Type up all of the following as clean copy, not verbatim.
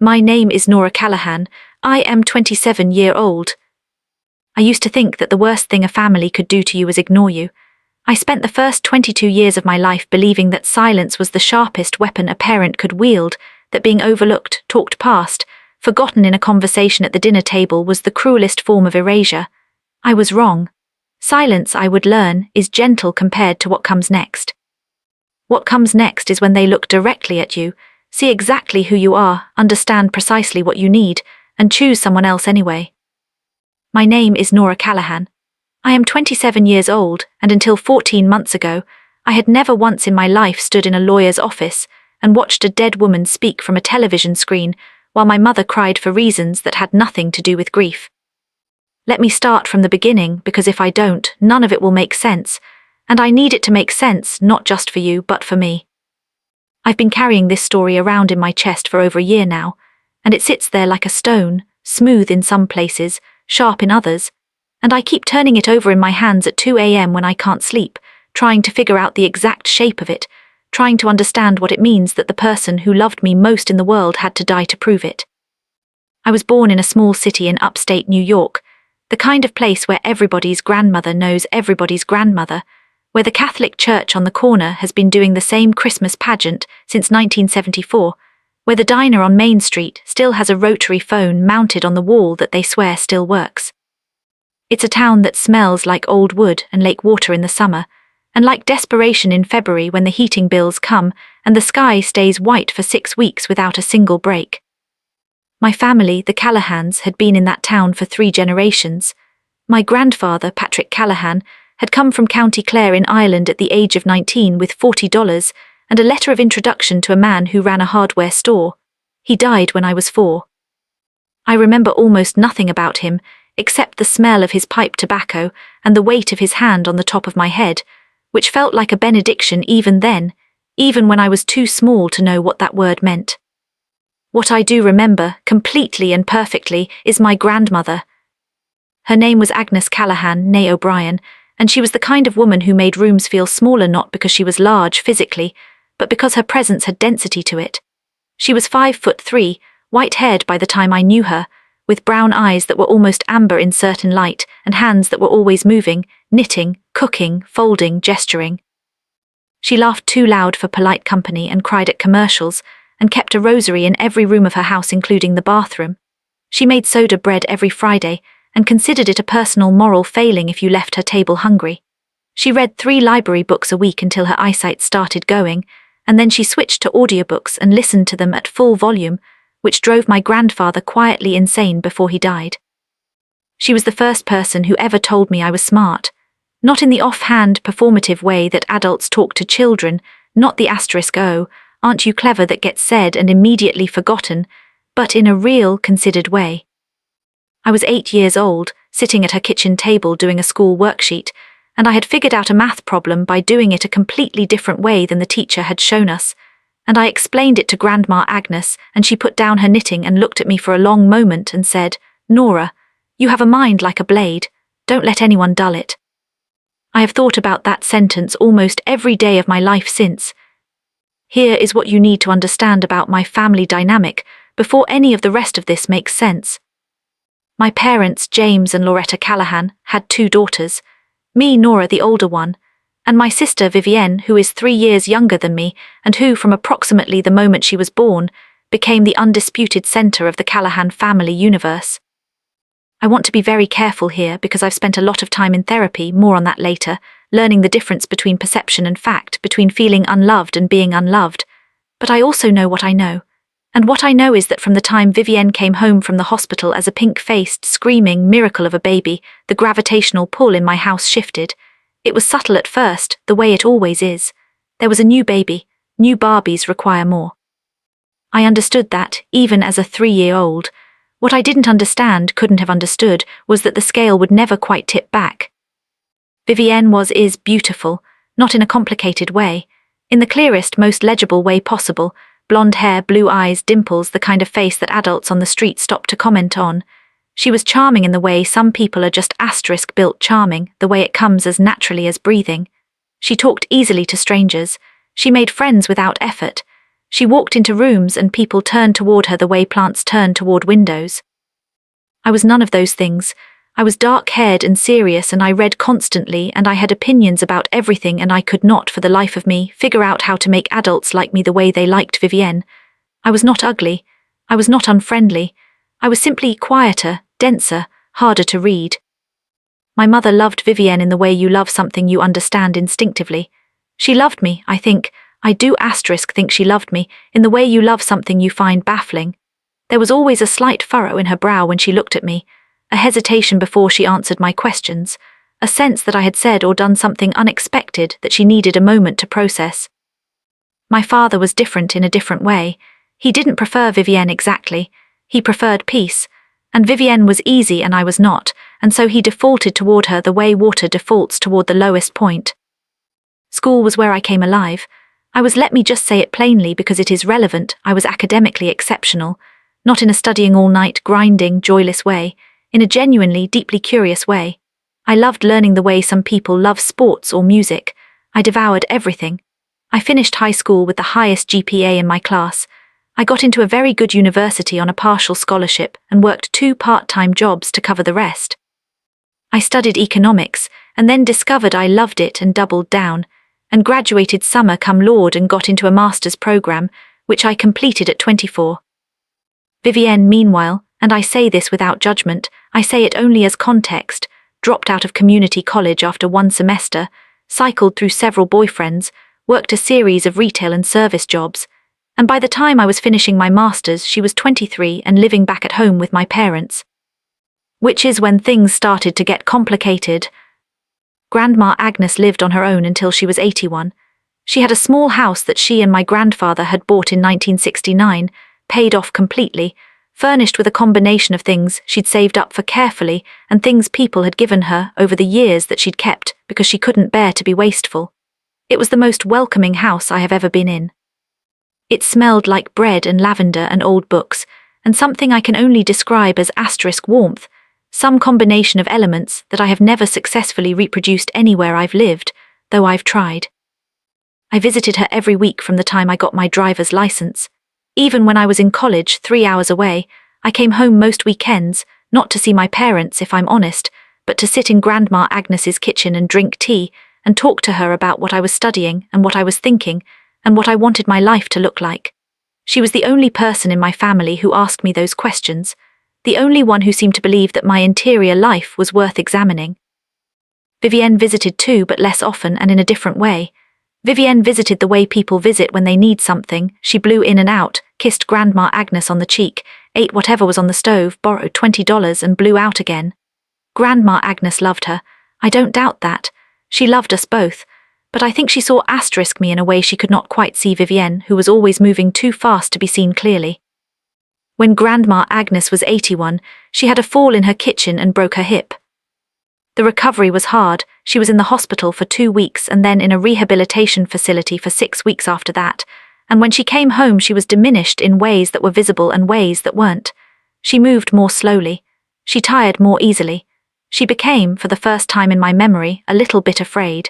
My name is Nora Callahan. I am 27-year-old. I used to think that the worst thing a family could do to you was ignore you. I spent the first 22 years of my life believing that silence was the sharpest weapon a parent could wield, that being overlooked, talked past, forgotten in a conversation at the dinner table was the cruelest form of erasure. I was wrong. Silence, I would learn, is gentle compared to what comes next. What comes next is when they look directly at you, see exactly who you are, understand precisely what you need, and choose someone else anyway. My name is Nora Callahan. I am 27 years old, and until 14 months ago, I had never once in my life stood in a lawyer's office and watched a dead woman speak from a television screen while my mother cried for reasons that had nothing to do with grief. Let me start from the beginning, because if I don't, none of it will make sense, and I need it to make sense not just for you but for me. I've been carrying this story around in my chest for over a year now, and it sits there like a stone, smooth in some places, sharp in others, and I keep turning it over in my hands at 2 a.m. when I can't sleep, trying to figure out the exact shape of it, trying to understand what it means that the person who loved me most in the world had to die to prove it. I was born in a small city in upstate New York, the kind of place where everybody's grandmother knows everybody's grandmother, where the Catholic Church on the corner has been doing the same Christmas pageant since 1974, where the diner on Main Street still has a rotary phone mounted on the wall that they swear still works. It's a town that smells like old wood and lake water in the summer, and like desperation in February when the heating bills come and the sky stays white for 6 weeks without a single break. My family, the Callahans, had been in that town for 3 generations. My grandfather, Patrick Callahan, had come from County Clare in Ireland at the age of 19 with $40 and a letter of introduction to a man who ran a hardware store. He died when I was 4. I remember almost nothing about him, except the smell of his pipe tobacco and the weight of his hand on the top of my head, which felt like a benediction even then, even when I was too small to know what that word meant. What I do remember, completely and perfectly, is my grandmother. Her name was Agnes Callahan, née O'Brien, and she was the kind of woman who made rooms feel smaller not because she was large physically, but because her presence had density to it. She was 5'3", white-haired by the time I knew her, with brown eyes that were almost amber in certain light and hands that were always moving, knitting, cooking, folding, gesturing. She laughed too loud for polite company and cried at commercials and kept a rosary in every room of her house including the bathroom. She made soda bread every Friday and considered it a personal moral failing if you left her table hungry. She read 3 library books a week until her eyesight started going, and then she switched to audiobooks and listened to them at full volume, which drove my grandfather quietly insane before he died. She was the first person who ever told me I was smart, not in the offhand, performative way that adults talk to children, not the *O, aren't you clever that gets said and immediately forgotten, but in a real, considered way. I was 8 years old, sitting at her kitchen table doing a school worksheet, and I had figured out a math problem by doing it a completely different way than the teacher had shown us, and I explained it to Grandma Agnes, and she put down her knitting and looked at me for a long moment and said, "Nora, you have a mind like a blade, don't let anyone dull it." I have thought about that sentence almost every day of my life since. Here is what you need to understand about my family dynamic before any of the rest of this makes sense. My parents, James and Loretta Callahan, had 2 daughters, me, Nora, the older one, and my sister Vivienne, who is 3 years younger than me and who, from approximately the moment she was born, became the undisputed center of the Callahan family universe. I want to be very careful here because I've spent a lot of time in therapy, more on that later, learning the difference between perception and fact, between feeling unloved and being unloved. But I also know what I know. And what I know is that from the time Vivienne came home from the hospital as a pink-faced, screaming miracle of a baby, the gravitational pull in my house shifted. It was subtle at first, the way it always is. There was a new baby. New Barbies require more. I understood that, even as a 3-year-old. What I didn't understand, couldn't have understood, was that the scale would never quite tip back. Vivienne is beautiful, not in a complicated way. In the clearest, most legible way possible. Blonde hair, blue eyes, dimples, the kind of face that adults on the street stop to comment on. She was charming in the way some people are just *built charming, the way it comes as naturally as breathing. She talked easily to strangers. She made friends without effort. She walked into rooms and people turned toward her the way plants turn toward windows. I was none of those things. I was dark-haired and serious, and I read constantly, and I had opinions about everything, and I could not, for the life of me, figure out how to make adults like me the way they liked Vivienne. I was not ugly. I was not unfriendly. I was simply quieter, denser, harder to read. My mother loved Vivienne in the way you love something you understand instinctively. She loved me, I think, I do think she loved me, in the way you love something you find baffling. There was always a slight furrow in her brow when she looked at me, a hesitation before she answered my questions, a sense that I had said or done something unexpected that she needed a moment to process. My father was different in a different way. He didn't prefer Vivienne exactly. He preferred peace, and Vivienne was easy and I was not, and so he defaulted toward her the way water defaults toward the lowest point. School was where I came alive. Let me just say it plainly because it is relevant, I was academically exceptional, not in a studying all night, grinding, joyless way, in a genuinely, deeply curious way. I loved learning the way some people love sports or music. I devoured everything. I finished high school with the highest GPA in my class. I got into a very good university on a partial scholarship and worked 2 part-time jobs to cover the rest. I studied economics and then discovered I loved it and doubled down, and graduated summa cum laude and got into a master's program, which I completed at 24. Vivienne, meanwhile, and I say this without judgment, I say it only as context, dropped out of community college after 1 semester, cycled through several boyfriends, worked a series of retail and service jobs, and by the time I was finishing my master's she was 23 and living back at home with my parents. Which is when things started to get complicated. Grandma Agnes lived on her own until she was 81. She had a small house that she and my grandfather had bought in 1969, paid off completely, furnished with a combination of things she'd saved up for carefully and things people had given her over the years that she'd kept because she couldn't bear to be wasteful. It was the most welcoming house I have ever been in. It smelled like bread and lavender and old books, and something I can only describe as asterisk warmth, some combination of elements that I have never successfully reproduced anywhere I've lived, though I've tried. I visited her every week from the time I got my driver's license. Even when I was in college 3 hours away, I came home most weekends, not to see my parents if I'm honest, but to sit in Grandma Agnes's kitchen and drink tea and talk to her about what I was studying and what I was thinking and what I wanted my life to look like. She was the only person in my family who asked me those questions, the only one who seemed to believe that my interior life was worth examining. Vivienne visited too, but less often and in a different way. Vivienne visited the way people visit when they need something. She blew in and out, kissed Grandma Agnes on the cheek, ate whatever was on the stove, borrowed $20 and blew out again. Grandma Agnes loved her. I don't doubt that. She loved us both. But I think she saw me in a way she could not quite see Vivienne, who was always moving too fast to be seen clearly. When Grandma Agnes was 81, she had a fall in her kitchen and broke her hip. The recovery was hard. She was in the hospital for 2 weeks and then in a rehabilitation facility for 6 weeks after that, and when she came home she was diminished in ways that were visible and ways that weren't. She moved more slowly. She tired more easily. She became, for the first time in my memory, a little bit afraid.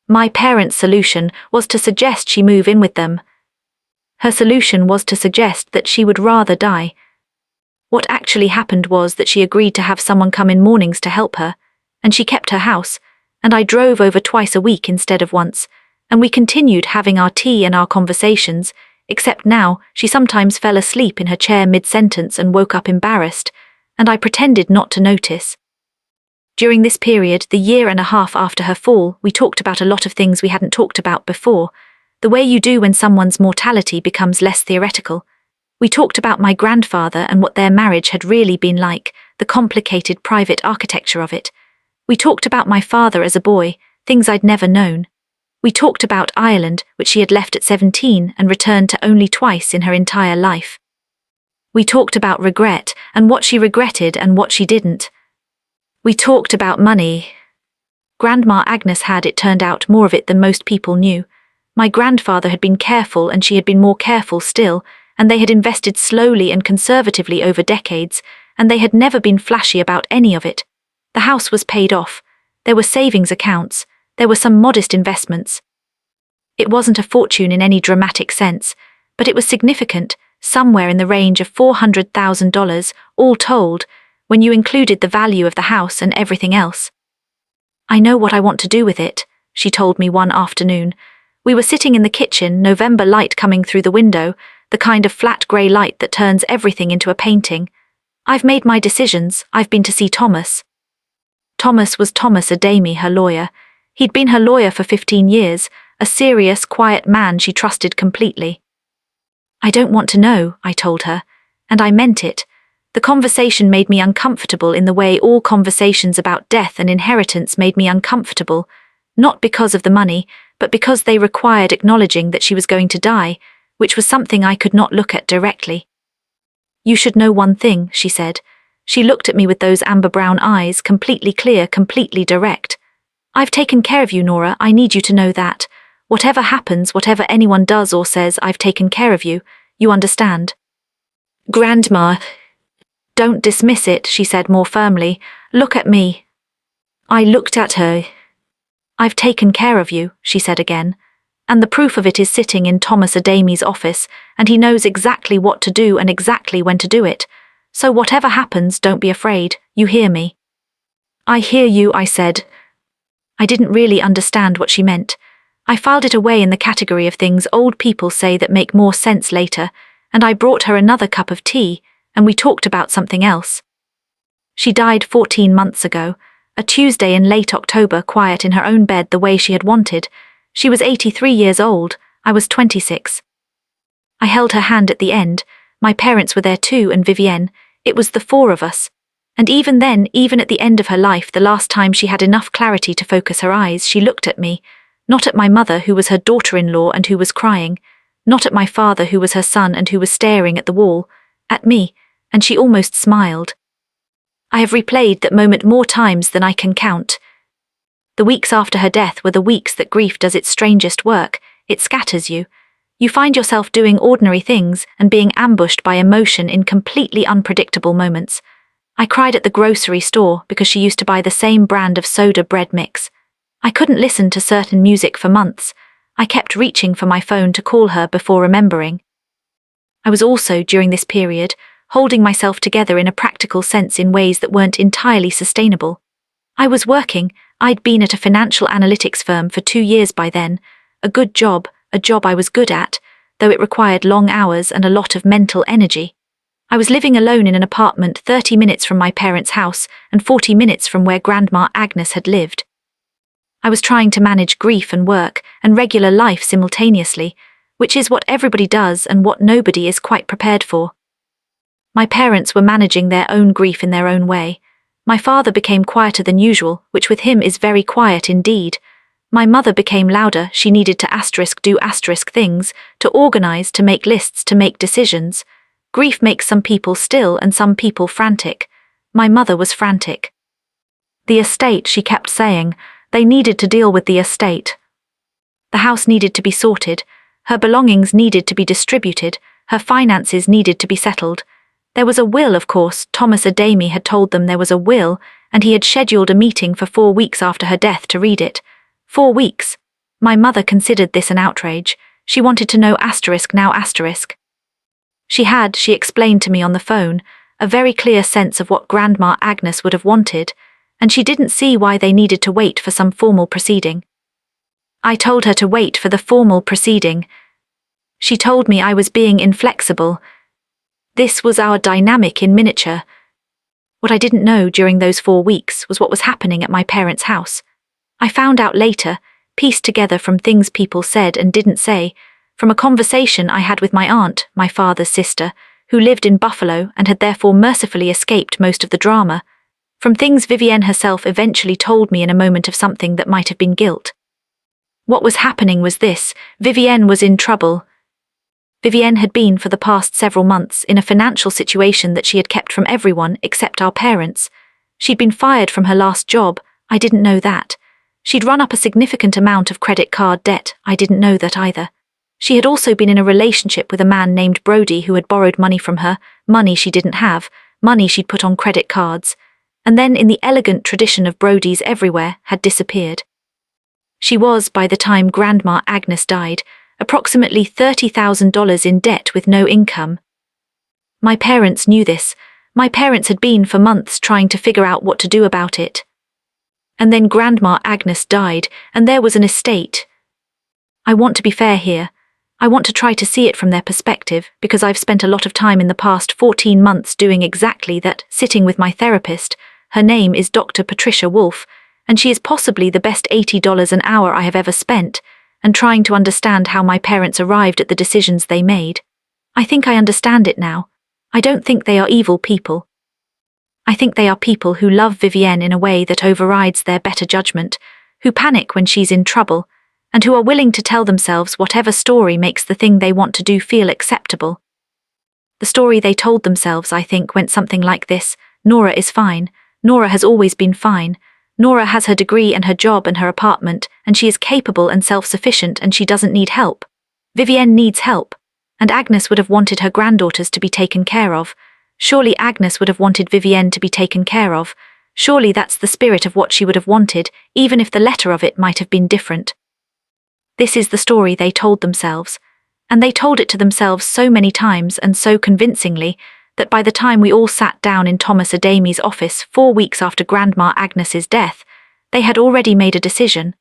My parents' solution was to suggest she move in with them. Her solution was to suggest that she would rather die. What actually happened was that she agreed to have someone come in mornings to help her, and she kept her house, and I drove over twice a week instead of once, and we continued having our tea and our conversations, except now she sometimes fell asleep in her chair mid-sentence and woke up embarrassed, and I pretended not to notice. During this period, the 1.5 years after her fall, we talked about a lot of things we hadn't talked about before, the way you do when someone's mortality becomes less theoretical. We talked about my grandfather and what their marriage had really been like, the complicated private architecture of it. We talked about my father as a boy, things I'd never known. We talked about Ireland, which she had left at 17 and returned to only twice in her entire life. We talked about regret and what she regretted and what she didn't. We talked about money. Grandma Agnes had, it turned out, more of it than most people knew. My grandfather had been careful and she had been more careful still, and they had invested slowly and conservatively over decades, and they had never been flashy about any of it. The house was paid off. There were savings accounts. There were some modest investments. It wasn't a fortune in any dramatic sense, but it was significant, somewhere in the range of $400,000, all told, when you included the value of the house and everything else. "I know what I want to do with it," she told me one afternoon. We were sitting in the kitchen, November light coming through the window, the kind of flat grey light that turns everything into a painting. "I've made my decisions. I've been to see Thomas." Thomas was Thomas Adami, her lawyer. He'd been her lawyer for 15 years, a serious, quiet man she trusted completely. "I don't want to know," I told her, and I meant it. The conversation made me uncomfortable in the way all conversations about death and inheritance made me uncomfortable, not because of the money, but because they required acknowledging that she was going to die, which was something I could not look at directly. "You should know one thing," she said. She looked at me with those amber-brown eyes, completely clear, completely direct. "I've taken care of you, Nora. I need you to know that. Whatever happens, whatever anyone does or says, I've taken care of you. You understand?" "Grandma." "Don't dismiss it," she said more firmly. "Look at me." I looked at her. "I've taken care of you," she said again. "And the proof of it is sitting in Thomas Adami's office, and he knows exactly what to do and exactly when to do it. So whatever happens, don't be afraid. You hear me?" "I hear you," I said. I didn't really understand what she meant. I filed it away in the category of things old people say that make more sense later, and I brought her another cup of tea, and we talked about something else. She died 14 months ago, a Tuesday in late October, quiet in her own bed the way she had wanted. She was 83 years old, I was 26. I held her hand at the end. My parents were there too, and Vivienne. It was the four of us. And even then, even at the end of her life, the last time she had enough clarity to focus her eyes, she looked at me, not at my mother who was her daughter-in-law and who was crying, not at my father who was her son and who was staring at the wall, at me, and she almost smiled. I have replayed that moment more times than I can count. The weeks after her death were the weeks that grief does its strangest work. It scatters you. You find yourself doing ordinary things and being ambushed by emotion in completely unpredictable moments. I cried at the grocery store because she used to buy the same brand of soda bread mix. I couldn't listen to certain music for months. I kept reaching for my phone to call her before remembering. I was also, during this period, holding myself together in a practical sense in ways that weren't entirely sustainable. I was working. I'd been at a financial analytics firm for 2 years by then, a good job, a job I was good at, though it required long hours and a lot of mental energy. I was living alone in an apartment 30 minutes from my parents' house and 40 minutes from where Grandma Agnes had lived. I was trying to manage grief and work and regular life simultaneously, which is what everybody does and what nobody is quite prepared for. My parents were managing their own grief in their own way. My father became quieter than usual, which with him is very quiet indeed. My mother became louder. She needed to do things, to organize, to make lists, to make decisions. Grief makes some people still and some people frantic. My mother was frantic. The estate, she kept saying. They needed to deal with the estate. The house needed to be sorted. Her belongings needed to be distributed. Her finances needed to be settled. There was a will, of course. Thomas Adami had told them there was a will, and he had scheduled a meeting for 4 weeks after her death to read it. 4 weeks. My mother considered this an outrage. She wanted to know now. She explained to me on the phone, a very clear sense of what Grandma Agnes would have wanted, and she didn't see why they needed to wait for some formal proceeding. I told her to wait for the formal proceeding. She told me I was being inflexible. This was our dynamic in miniature. What I didn't know during those 4 weeks was what was happening at my parents' house. I found out later, pieced together from things people said and didn't say, from a conversation I had with my aunt, my father's sister, who lived in Buffalo and had therefore mercifully escaped most of the drama, from things Vivienne herself eventually told me in a moment of something that might have been guilt. What was happening was this: Vivienne was in trouble. Vivienne had been for the past several months in a financial situation that she had kept from everyone except our parents. She'd been fired from her last job. I didn't know that. She'd run up a significant amount of credit card debt. I didn't know that either. She had also been in a relationship with a man named Brody who had borrowed money from her, money she didn't have, money she'd put on credit cards, and then in the elegant tradition of Brodys everywhere, had disappeared. She was, by the time Grandma Agnes died, approximately $30,000 in debt with no income. My parents knew this. My parents had been for months trying to figure out what to do about it. And then Grandma Agnes died, and there was an estate. I want to be fair here. I want to try to see it from their perspective, because I've spent a lot of time in the past 14 months doing exactly that, sitting with my therapist. Her name is Dr. Patricia Wolfe, and she is possibly the best $80 an hour I have ever spent, and trying to understand how my parents arrived at the decisions they made. I think I understand it now. I don't think they are evil people. I think they are people who love Vivienne in a way that overrides their better judgment, who panic when she's in trouble, and who are willing to tell themselves whatever story makes the thing they want to do feel acceptable. The story they told themselves, I think, went something like this: Nora is fine. Nora has always been fine. Nora has her degree and her job and her apartment, and she is capable and self-sufficient, and she doesn't need help. Vivienne needs help. And Agnes would have wanted her granddaughters to be taken care of. Surely Agnes would have wanted Vivienne to be taken care of. Surely that's the spirit of what she would have wanted, even if the letter of it might have been different. This is the story they told themselves. And they told it to themselves so many times and so convincingly that by the time we all sat down in Thomas Adamy's office 4 weeks after Grandma Agnes's death, they had already made a decision.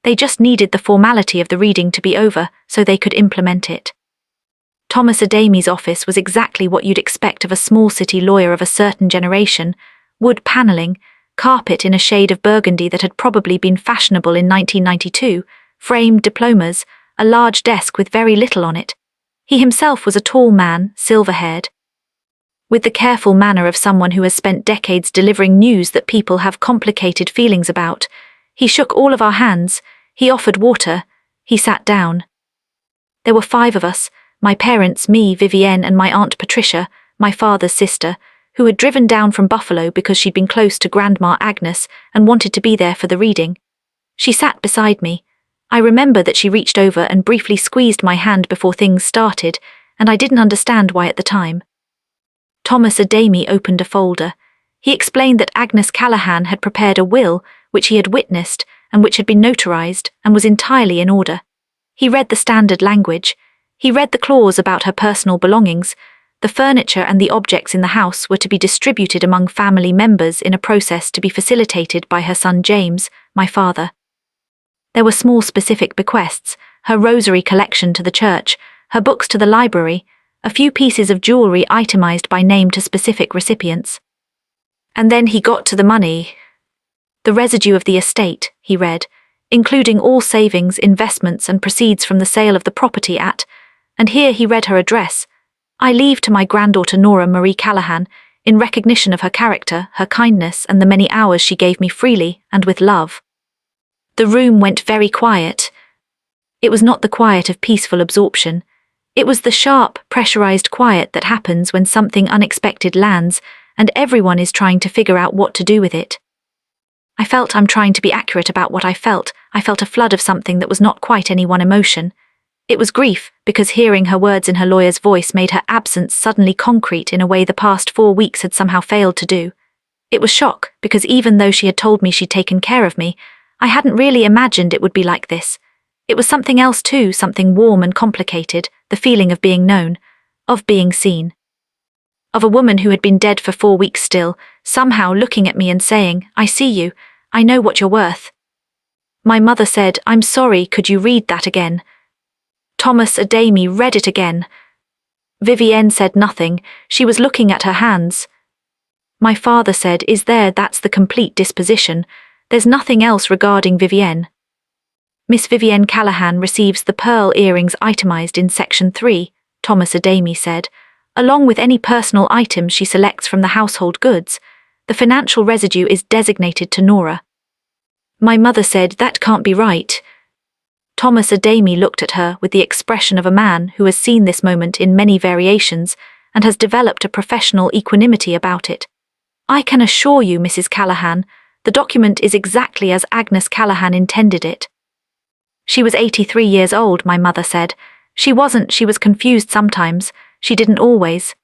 They just needed the formality of the reading to be over so they could implement it. Thomas Adamy's office was exactly what you'd expect of a small city lawyer of a certain generation: wood paneling, carpet in a shade of burgundy that had probably been fashionable in 1992, framed diplomas, a large desk with very little on it. He himself was a tall man, silver-haired. With the careful manner of someone who has spent decades delivering news that people have complicated feelings about, he shook all of our hands, he offered water, he sat down. There were 5 of us: my parents, me, Vivienne, and my Aunt Patricia, my father's sister, who had driven down from Buffalo because she'd been close to Grandma Agnes and wanted to be there for the reading. She sat beside me. I remember that she reached over and briefly squeezed my hand before things started, and I didn't understand why at the time. Thomas Adamy opened a folder. He explained that Agnes Callahan had prepared a will, which he had witnessed, and which had been notarized, and was entirely in order. He read the standard language. He read the clause about her personal belongings. The furniture and the objects in the house were to be distributed among family members in a process to be facilitated by her son James, my father. There were small specific bequests: her rosary collection to the church, her books to the library, a few pieces of jewelry itemized by name to specific recipients. And then he got to the money. The residue of the estate, he read, including all savings, investments, and proceeds from the sale of the property at, and here he read her address: I leave to my granddaughter Nora Marie Callahan, in recognition of her character, her kindness, and the many hours she gave me freely and with love. The room went very quiet. It was not the quiet of peaceful absorption. It was the sharp, pressurized quiet that happens when something unexpected lands and everyone is trying to figure out what to do with it. I felt I'm trying to be accurate about what I felt. I felt a flood of something that was not quite any one emotion. It was grief, because hearing her words in her lawyer's voice made her absence suddenly concrete in a way the past 4 weeks had somehow failed to do. It was shock, because even though she had told me she'd taken care of me, I hadn't really imagined it would be like this. It was something else too, something warm and complicated, the feeling of being known, of being seen. Of a woman who had been dead for 4 weeks still, somehow looking at me and saying, I see you, I know what you're worth. My mother said, I'm sorry, could you read that again? Thomas Adamy read it again. Vivienne said nothing, she was looking at her hands. My father said, that's the complete disposition. There's nothing else regarding Vivienne. Miss Vivienne Callahan receives the pearl earrings itemized in Section 3, Thomas Adamy said, along with any personal items she selects from the household goods. The financial residue is designated to Nora. My mother said, that can't be right. Thomas Adamy looked at her with the expression of a man who has seen this moment in many variations and has developed a professional equanimity about it. I can assure you, Mrs. Callahan, the document is exactly as Agnes Callahan intended it. She was 83 years old, my mother said. She wasn't, she was confused sometimes. She didn't always.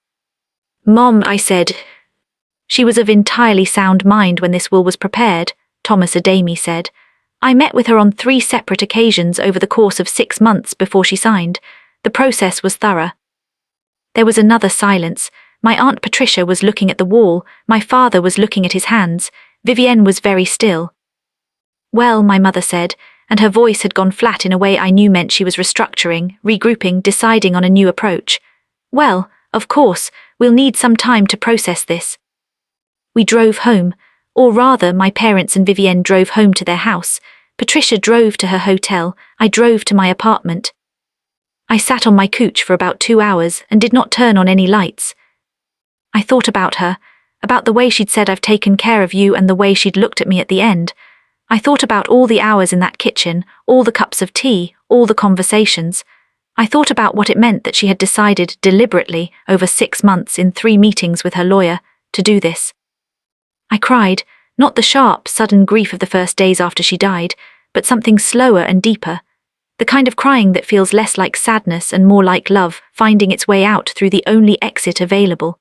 Mom, I said. She was of entirely sound mind when this will was prepared, Thomas Adamy said. I met with her on 3 separate occasions over the course of 6 months before she signed. The process was thorough. There was another silence. My Aunt Patricia was looking at the wall, my father was looking at his hands, Vivienne was very still. Well, my mother said, and her voice had gone flat in a way I knew meant she was restructuring, regrouping, deciding on a new approach. Well, of course, we'll need some time to process this. We drove home, or rather my parents and Vivienne drove home to their house. Patricia drove to her hotel, I drove to my apartment. I sat on my couch for about 2 hours and did not turn on any lights. I thought about her, about the way she'd said I've taken care of you and the way she'd looked at me at the end. I thought about all the hours in that kitchen, all the cups of tea, all the conversations. I thought about what it meant that she had decided deliberately, over 6 months in 3 meetings with her lawyer, to do this. I cried, not the sharp, sudden grief of the first days after she died, but something slower and deeper. The kind of crying that feels less like sadness and more like love, finding its way out through the only exit available.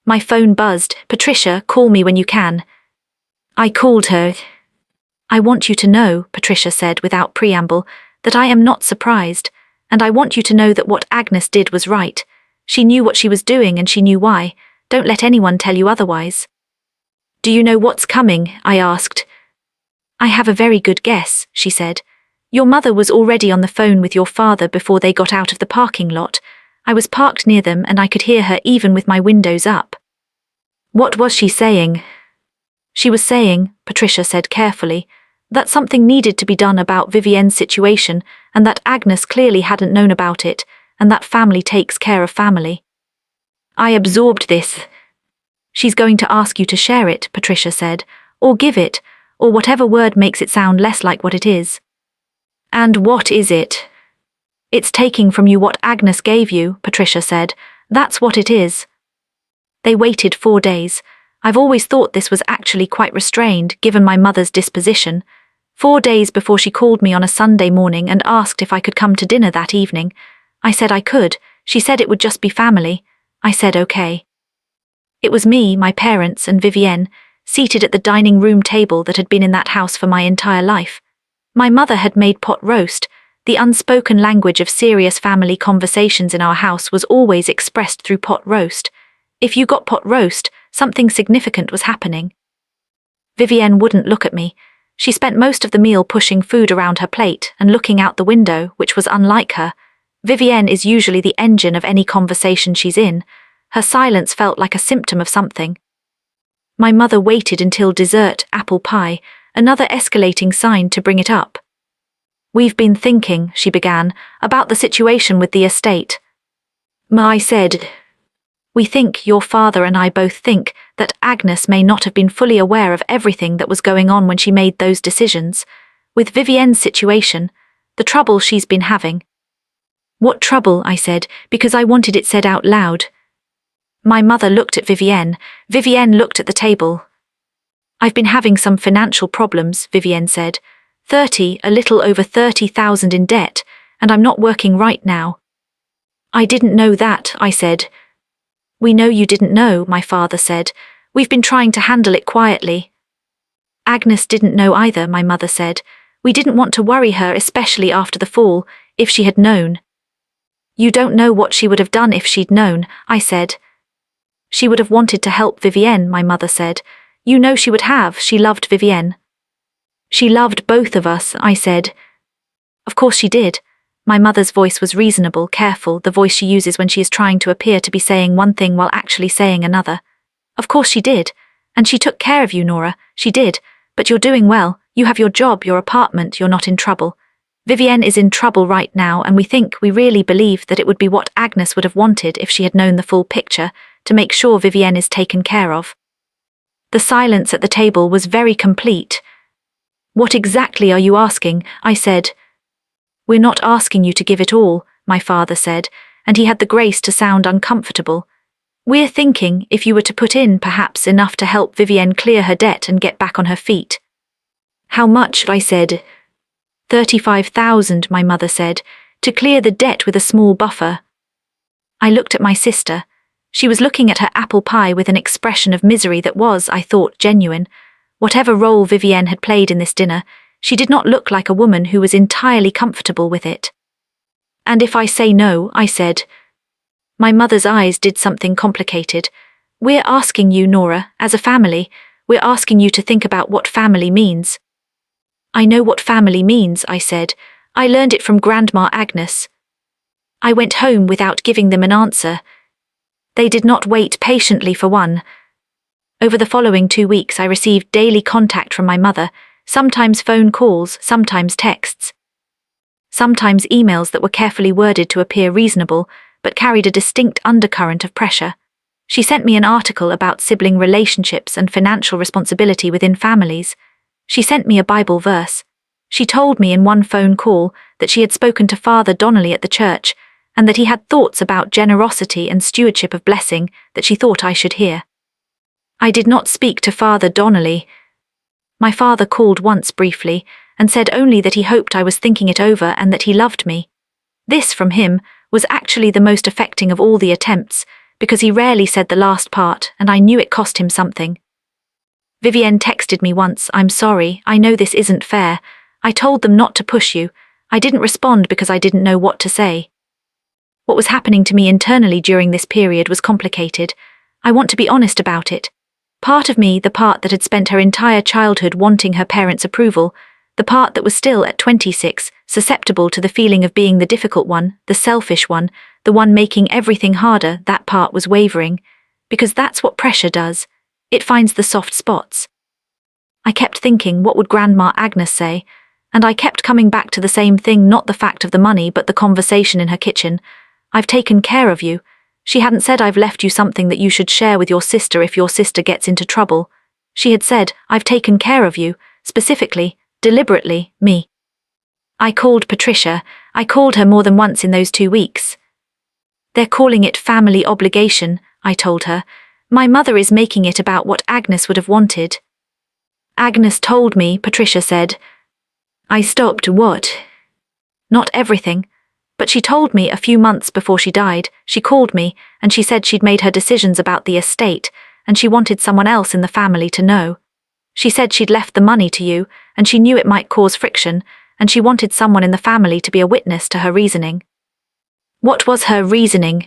My phone buzzed. Patricia, call me when you can. I called her. I want you to know, Patricia said without preamble, that I am not surprised, and I want you to know that what Agnes did was right. She knew what she was doing and she knew why. Don't let anyone tell you otherwise. Do you know what's coming? I asked. I have a very good guess, she said. Your mother was already on the phone with your father before they got out of the parking lot. I was parked near them and I could hear her even with my windows up. What was she saying? She was saying, Patricia said carefully, that something needed to be done about Vivienne's situation and that Agnes clearly hadn't known about it and that family takes care of family. I absorbed this. She's going to ask you to share it, Patricia said, or give it, or whatever word makes it sound less like what it is. And what is it? It's taking from you what Agnes gave you, Patricia said. That's what it is. They waited 4 days. I've always thought this was actually quite restrained, given my mother's disposition. 4 days before she called me on a Sunday morning and asked if I could come to dinner that evening. I said I could. She said it would just be family. I said okay. It was me, my parents, and Vivienne, seated at the dining room table that had been in that house for my entire life. My mother had made pot roast. The unspoken language of serious family conversations in our house was always expressed through pot roast. If you got pot roast, something significant was happening. Vivienne wouldn't look at me. She spent most of the meal pushing food around her plate and looking out the window, which was unlike her. Vivienne is usually the engine of any conversation she's in. Her silence felt like a symptom of something. My mother waited until dessert, apple pie, another escalating sign to bring it up. We've been thinking, she began, about the situation with the estate. I said, we think, your father and I both think, that Agnes may not have been fully aware of everything that was going on when she made those decisions. With Vivienne's situation, the trouble she's been having. What trouble? I said, because I wanted it said out loud. My mother looked at Vivienne. Vivienne looked at the table. I've been having some financial problems, Vivienne said. A little over 30,000 in debt, and I'm not working right now. I didn't know that, I said. We know you didn't know, my father said. We've been trying to handle it quietly. Agnes didn't know either, my mother said. We didn't want to worry her, especially after the fall, if she had known. You don't know what she would have done if she'd known, I said. She would have wanted to help Vivienne, my mother said. You know she would have, she loved Vivienne. She loved both of us, I said. Of course she did. My mother's voice was reasonable, careful, the voice she uses when she is trying to appear to be saying one thing while actually saying another. Of course she did. And she took care of you, Nora. She did. But you're doing well. You have your job, your apartment, you're not in trouble. Vivienne is in trouble right now, and we really believe that it would be what Agnes would have wanted if she had known the full picture, to make sure Vivienne is taken care of. The silence at the table was very complete. What exactly are you asking? I said. We're not asking you to give it all, my father said, and he had the grace to sound uncomfortable. We're thinking if you were to put in perhaps enough to help Vivienne clear her debt and get back on her feet. How much? I said. 35,000, my mother said, to clear the debt with a small buffer. I looked at my sister. She was looking at her apple pie with an expression of misery that was, I thought, genuine. Whatever role Vivienne had played in this dinner, She did not look like a woman who was entirely comfortable with it. "And if I say no," I said. My mother's eyes did something complicated. "We're asking you, Nora, as a family, we're asking you to think about what family means." "I know what family means," I said. "I learned it from Grandma Agnes." I went home without giving them an answer. They did not wait patiently for one. Over the following 2 weeks I received daily contact from my mother, sometimes phone calls, sometimes texts. Sometimes emails that were carefully worded to appear reasonable, but carried a distinct undercurrent of pressure. She sent me an article about sibling relationships and financial responsibility within families. She sent me a Bible verse. She told me in one phone call that she had spoken to Father Donnelly at the church, and that he had thoughts about generosity and stewardship of blessing that she thought I should hear. I did not speak to Father Donnelly. My father called once briefly, and said only that he hoped I was thinking it over and that he loved me. This, from him, was actually the most affecting of all the attempts, because he rarely said the last part, and I knew it cost him something. Vivienne texted me once, "I'm sorry, I know this isn't fair. I told them not to push you. I didn't respond because I didn't know what to say." What was happening to me internally during this period was complicated. I want to be honest about it. Part of me, the part that had spent her entire childhood wanting her parents' approval, the part that was still at 26, susceptible to the feeling of being the difficult one, the selfish one, the one making everything harder, that part was wavering. Because that's what pressure does. It finds the soft spots. I kept thinking, what would Grandma Agnes say? And I kept coming back to the same thing, not the fact of the money but the conversation in her kitchen. "I've taken care of you." She hadn't said, "I've left you something that you should share with your sister if your sister gets into trouble." She had said, "I've taken care of you," specifically, deliberately, me. I called Patricia. I called her more than once in those 2 weeks. "They're calling it family obligation," I told her. "My mother is making it about what Agnes would have wanted." "Agnes told me," Patricia said. I stopped. "What?" "Not everything. But she told me a few months before she died. She called me, and she said she'd made her decisions about the estate, and she wanted someone else in the family to know. She said she'd left the money to you, and she knew it might cause friction, and she wanted someone in the family to be a witness to her reasoning." "What was her reasoning?"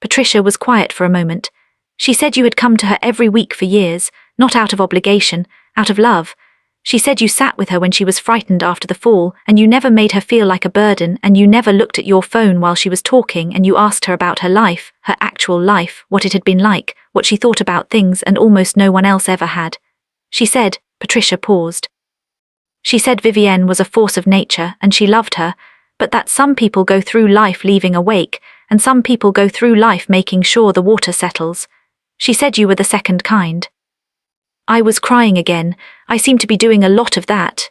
Patricia was quiet for a moment. "She said you had come to her every week for years, not out of obligation, out of love. She said you sat with her when she was frightened after the fall, and you never made her feel like a burden, and you never looked at your phone while she was talking, and you asked her about her life, her actual life, what it had been like, what she thought about things, and almost no one else ever had. She said," Patricia paused. "She said Vivienne was a force of nature, and she loved her, but that some people go through life leaving a wake, and some people go through life making sure the water settles. She said you were the second kind." I was crying again. I seemed to be doing a lot of that.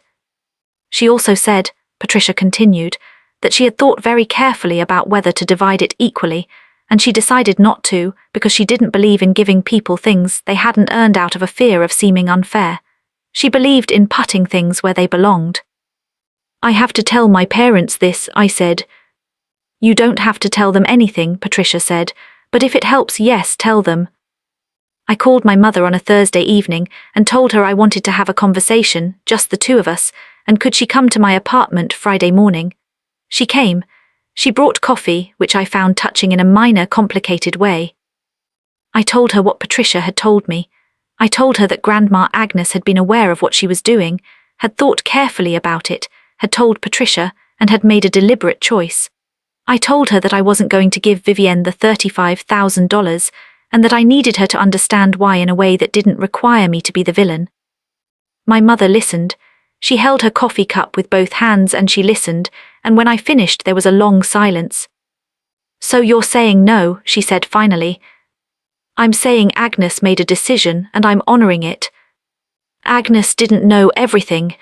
"She also said," Patricia continued, "that she had thought very carefully about whether to divide it equally, and she decided not to because she didn't believe in giving people things they hadn't earned out of a fear of seeming unfair. She believed in putting things where they belonged." "I have to tell my parents this," I said. "You don't have to tell them anything," Patricia said, "but if it helps, yes, tell them." I called my mother on a Thursday evening and told her I wanted to have a conversation, just the two of us, and could she come to my apartment Friday morning. She came. She brought coffee, which I found touching in a minor, complicated way. I told her what Patricia had told me. I told her that Grandma Agnes had been aware of what she was doing, had thought carefully about it, had told Patricia, and had made a deliberate choice. I told her that I wasn't going to give Vivienne the $35,000, and that I needed her to understand why in a way that didn't require me to be the villain. My mother listened. She held her coffee cup with both hands and she listened, and when I finished there was a long silence. "So you're saying no," she said finally. "I'm saying Agnes made a decision and I'm honoring it. Agnes didn't know everything."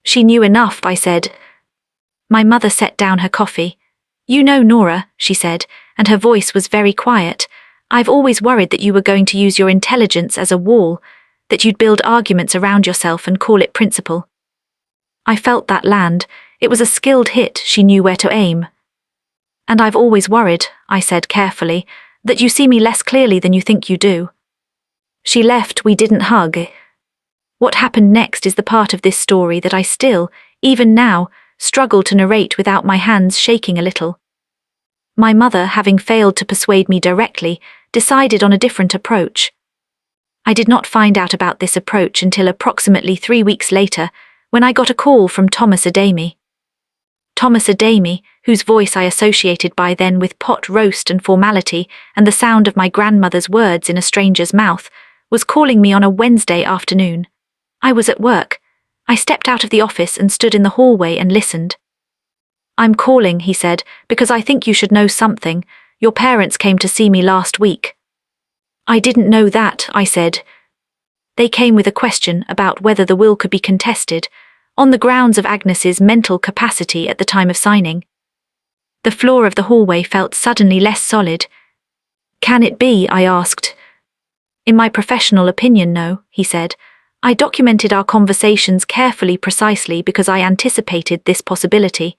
"She knew enough," I said. My mother set down her coffee. "You know, Nora," she said, and her voice was very quiet, "I've always worried that you were going to use your intelligence as a wall, that you'd build arguments around yourself and call it principle." I felt that land. It was a skilled hit. She knew where to aim. "And I've always worried," I said carefully, "that you see me less clearly than you think you do." She left. We didn't hug. What happened next is the part of this story that I still, even now, struggle to narrate without my hands shaking a little. My mother, having failed to persuade me directly, decided on a different approach. I did not find out about this approach until approximately 3 weeks later, when I got a call from Thomas Adami. Thomas Adami, whose voice I associated by then with pot roast and formality and the sound of my grandmother's words in a stranger's mouth, was calling me on a Wednesday afternoon. I was at work. I stepped out of the office and stood in the hallway and listened. "I'm calling," he said, "because I think you should know something. Your parents came to see me last week." "I didn't know that," I said. "They came with a question about whether the will could be contested, on the grounds of Agnes's mental capacity at the time of signing." The floor of the hallway felt suddenly less solid. "Can it be?" I asked. "In my professional opinion, no," he said. "I documented our conversations carefully, precisely because I anticipated this possibility.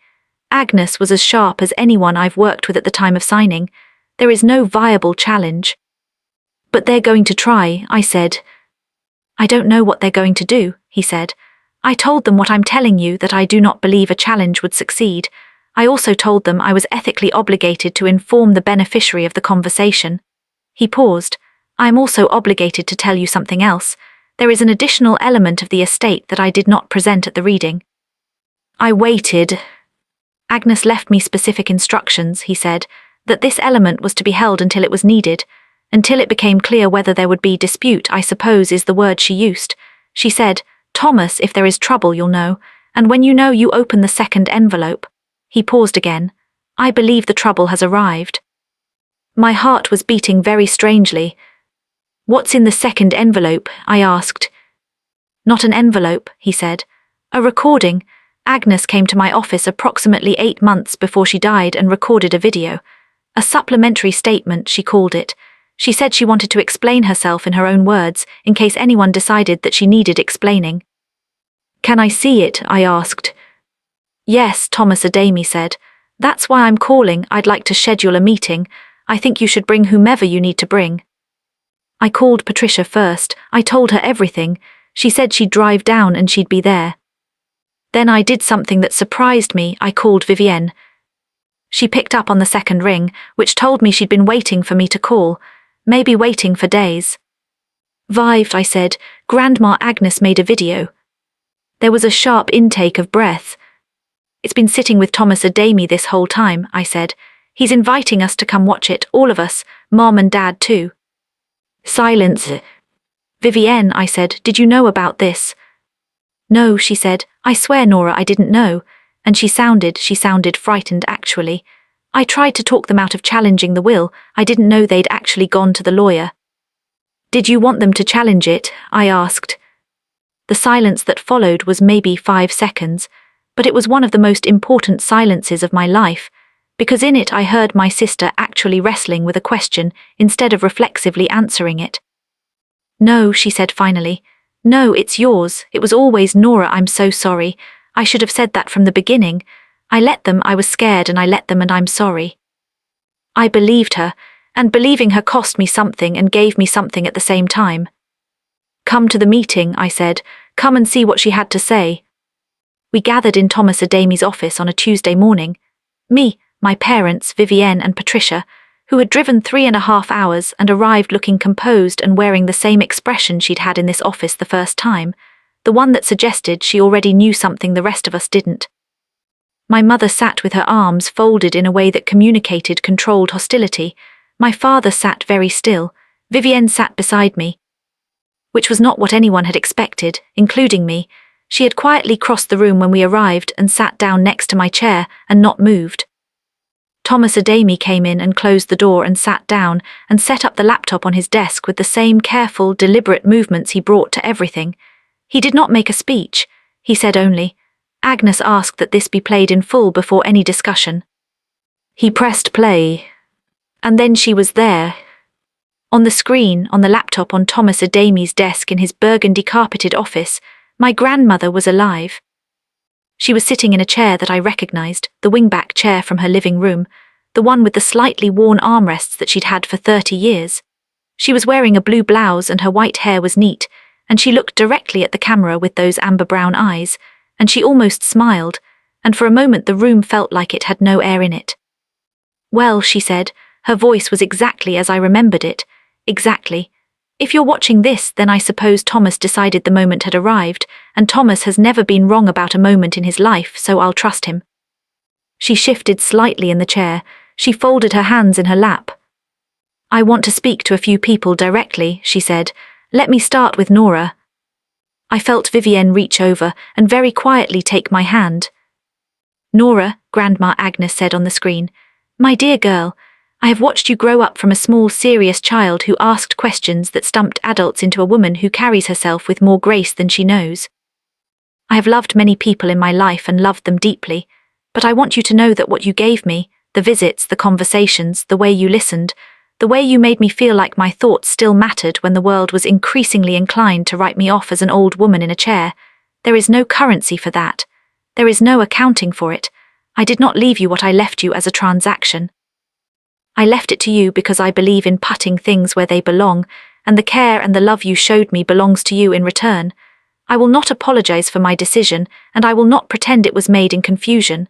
Agnes was as sharp as anyone I've worked with at the time of signing. There is no viable challenge." "But they're going to try," I said. "I don't know what they're going to do," he said. "I told them what I'm telling you, that I do not believe a challenge would succeed. I also told them I was ethically obligated to inform the beneficiary of the conversation." He paused. "I am also obligated to tell you something else. There is an additional element of the estate that I did not present at the reading." I waited. "Agnes left me specific instructions," he said, "that this element was to be held until it was needed, until it became clear whether there would be dispute, I suppose is the word she used. She said, 'Thomas, if there is trouble, you'll know, and when you know, you open the second envelope.'" He paused again. "I believe the trouble has arrived." My heart was beating very strangely. "What's in the second envelope?" I asked. "Not an envelope," he said. "A recording. Agnes came to my office approximately 8 months before she died and recorded a video. A supplementary statement, she called it. She said she wanted to explain herself in her own words, in case anyone decided that she needed explaining." "Can I see it?" I asked. "Yes," Thomas Adami said. "That's why I'm calling. I'd like to schedule a meeting. I think you should bring whomever you need to bring." I called Patricia first. I told her everything. She said she'd drive down and she'd be there. Then I did something that surprised me. I called Vivienne. She picked up on the second ring, which told me she'd been waiting for me to call, maybe waiting for days. "Viv," I said, "Grandma Agnes made a video." There was a sharp intake of breath. "It's been sitting with Thomas Adami this whole time," I said. "He's inviting us to come watch it, all of us, Mom and Dad too." Silence. "Vivienne," I said, "did you know about this?" "No," she said. "I swear, Nora, I didn't know." And she sounded frightened actually. "I tried to talk them out of challenging the will. I didn't know they'd actually gone to the lawyer." "Did you want them to challenge it?" I asked. The silence that followed was maybe 5 seconds, but it was one of the most important silences of my life, because in it I heard my sister actually wrestling with a question instead of reflexively answering it. "No," she said finally. "No, it's yours. It was always Nora. I'm so sorry. I should have said that from the beginning. I let them. I was scared and I let them, and I'm sorry." I believed her, and believing her cost me something and gave me something at the same time. "Come to the meeting," I said. "Come and see what she had to say." We gathered in Thomas Adami's office on a Tuesday morning. Me, my parents, Vivienne and Patricia, who had driven 3.5 hours and arrived looking composed and wearing the same expression she'd had in this office the first time, the one that suggested she already knew something the rest of us didn't. My mother sat with her arms folded in a way that communicated controlled hostility. My father sat very still. Vivienne sat beside me, which was not what anyone had expected, including me. She had quietly crossed the room when we arrived and sat down next to my chair and not moved. Thomas Adami came in and closed the door and sat down and set up the laptop on his desk with the same careful, deliberate movements he brought to everything. He did not make a speech. He said only, "Agnes asked that this be played in full before any discussion." He pressed play. And then she was there. On the screen, on the laptop on Thomas Adami's desk in his burgundy-carpeted office, my grandmother was alive. She was sitting in a chair that I recognized, the wingback chair from her living room, the one with the slightly worn armrests that she'd had for 30 years. She was wearing a blue blouse and her white hair was neat, and she looked directly at the camera with those amber-brown eyes, and she almost smiled, and for a moment the room felt like it had no air in it. "Well," she said, her voice was exactly as I remembered it. "Exactly. If you're watching this, then I suppose Thomas decided the moment had arrived, and Thomas has never been wrong about a moment in his life, so I'll trust him." She shifted slightly in the chair. She folded her hands in her lap. "I want to speak to a few people directly," she said. "Let me start with Nora." I felt Vivienne reach over and very quietly take my hand. "Nora," Grandma Agnes said on the screen, "my dear girl, I have watched you grow up from a small, serious child who asked questions that stumped adults into a woman who carries herself with more grace than she knows. I have loved many people in my life and loved them deeply, but I want you to know that what you gave me, the visits, the conversations, the way you listened, the way you made me feel like my thoughts still mattered when the world was increasingly inclined to write me off as an old woman in a chair, there is no currency for that. There is no accounting for it. I did not leave you what I left you as a transaction. I left it to you because I believe in putting things where they belong, and the care and the love you showed me belongs to you in return. I will not apologize for my decision, and I will not pretend it was made in confusion.